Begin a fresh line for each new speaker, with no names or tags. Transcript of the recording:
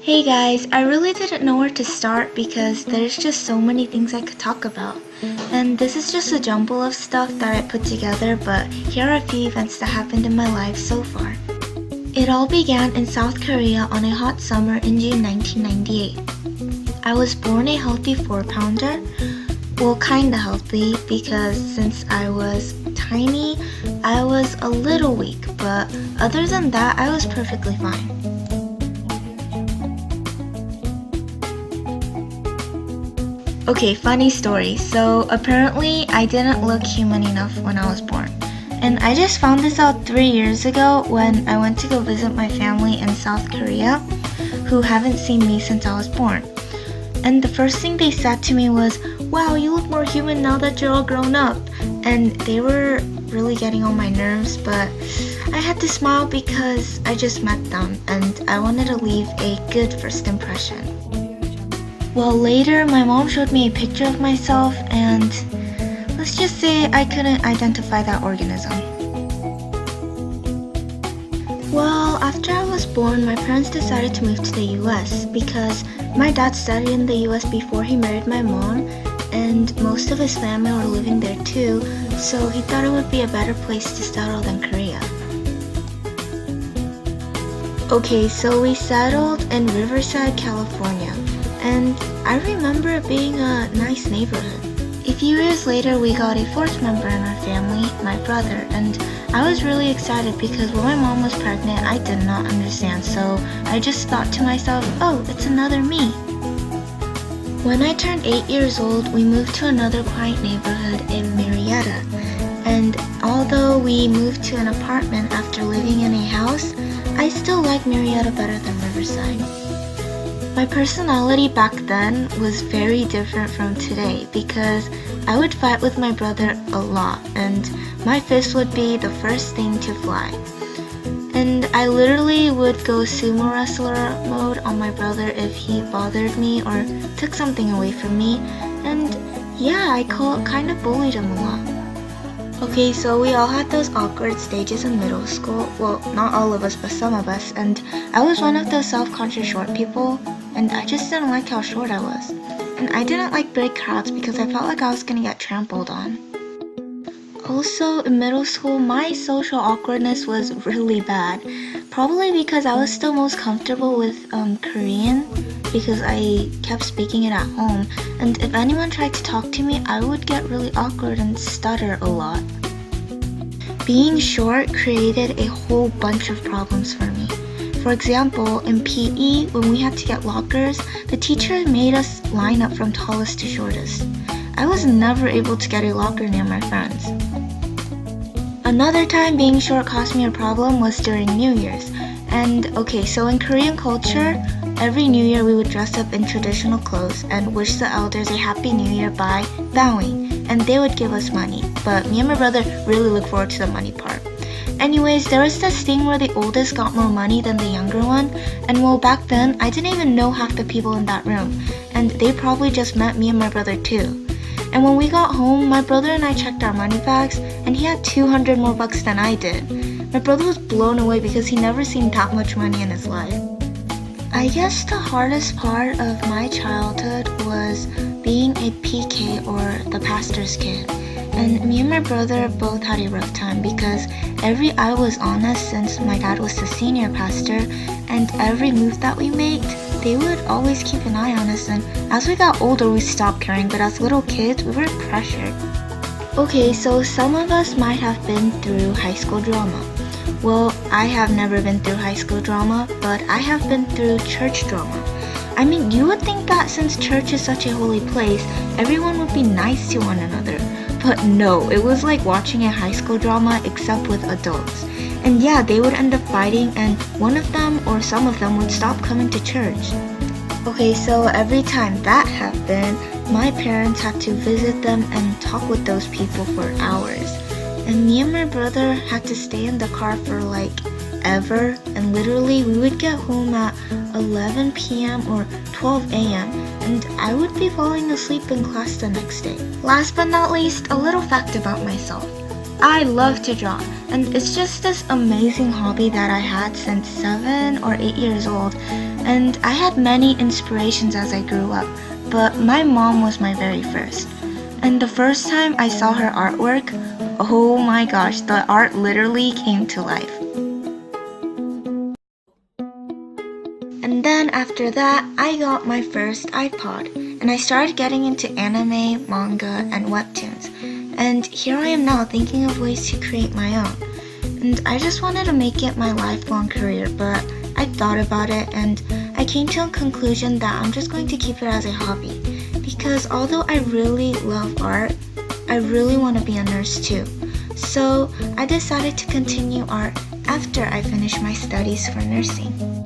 Hey guys, I really didn't know where to start because there's just so many things I could talk about. And this is just a jumble of stuff that I put together, but here are a few events that happened in my life so far. It all began in South Korea on a hot summer in June 1998. I was born a healthy 4-pounder. Well, kinda healthy because since I was tiny, I was a little weak, but other than that, I was perfectly fine. Okay, funny story. So apparently I didn't look human enough when I was born. And I just found this out 3 years ago when I went to go visit my family in South Korea who haven't seen me since I was born. And the first thing they said to me was, "Wow, you look more human now that you're all grown up." And they were really getting on my nerves, but I had to smile because I just met them and I wanted to leave a good first impression. Well, later my mom showed me a picture of myself and let's just say I couldn't identify that organism. Well, after I was born, my parents decided to move to the US because my dad studied in the US before he married my mom and most of his family were living there too, so he thought it would be a better place to settle than Korea. Okay, so we settled in Riverside, California. And I remember it being a nice neighborhood. A few years later, we got a fourth member in our family, my brother, and I was really excited because when my mom was pregnant, I did not understand, so I just thought to myself, oh, it's another me. When I turned 8 years old, we moved to another quiet neighborhood in Marietta, and although we moved to an apartment after living in a house, I still like Marietta better than Riverside. My personality back then was very different from today because I would fight with my brother a lot and my fist would be the first thing to fly. And I literally would go sumo wrestler mode on my brother if he bothered me or took something away from me, and yeah, I kind of bullied him a lot. Okay, so we all had those awkward stages in middle school. Well, not all of us, but some of us. And I was one of those self-conscious short people, and I just didn't like how short I was. And I didn't like big crowds because I felt like I was gonna get trampled on. Also, in middle school, my social awkwardness was really bad. Probably because I was still most comfortable with Korean because I kept speaking it at home, and if anyone tried to talk to me, I would get really awkward and stutter a lot. Being short created a whole bunch of problems for me. For example, in PE, when we had to get lockers, the teacher made us line up from tallest to shortest. I was never able to get a locker near my friends. Another time being short caused me a problem was during New Year's. And okay, so in Korean culture, every New Year we would dress up in traditional clothes and wish the elders a Happy New Year by bowing, and they would give us money. But me and my brother really look forward to the money part. Anyways, there was this thing where the oldest got more money than the younger one, and well, back then, I didn't even know half the people in that room, and they probably just met me and my brother too. And when we got home, my brother and I checked our money bags, and he had 200 more bucks than I did. My brother was blown away because he never seen that much money in his life. I guess the hardest part of my childhood was being a PK or the pastor's kid. And me and my brother both had a rough time because every eye was on us since my dad was the senior pastor, and every move that we made, they would always keep an eye on us, and as we got older we stopped caring, but as little kids we were pressured. Okay, so some of us might have been through high school drama. Well, I have never been through high school drama, but I have been through church drama. I mean, you would think that since church is such a holy place, everyone would be nice to one another. But no, it was like watching a high school drama except with adults. And yeah, they would end up fighting and one of them or some of them would stop coming to church. Okay, so every time that happened, my parents had to visit them and talk with those people for hours. And me and my brother had to stay in the car for like ever, and literally we would get home at 11 p.m. or 12 a.m. and I would be falling asleep in class the next day. Last but not least, a little fact about myself. I love to draw, and it's just this amazing hobby that I had since 7 or 8 years old, And I had many inspirations as I grew up, but my mom was my very first. And the first time I saw her artwork, oh my gosh, the art literally came to life. And then after that, I got my first iPod, and I started getting into anime, manga, and webtoons. And here I am now thinking of ways to create my own. And I just wanted to make it my lifelong career, but I thought about it and I came to a conclusion that I'm just going to keep it as a hobby. Because although I really love art, I really want to be a nurse too. So I decided to continue art after I finished my studies for nursing.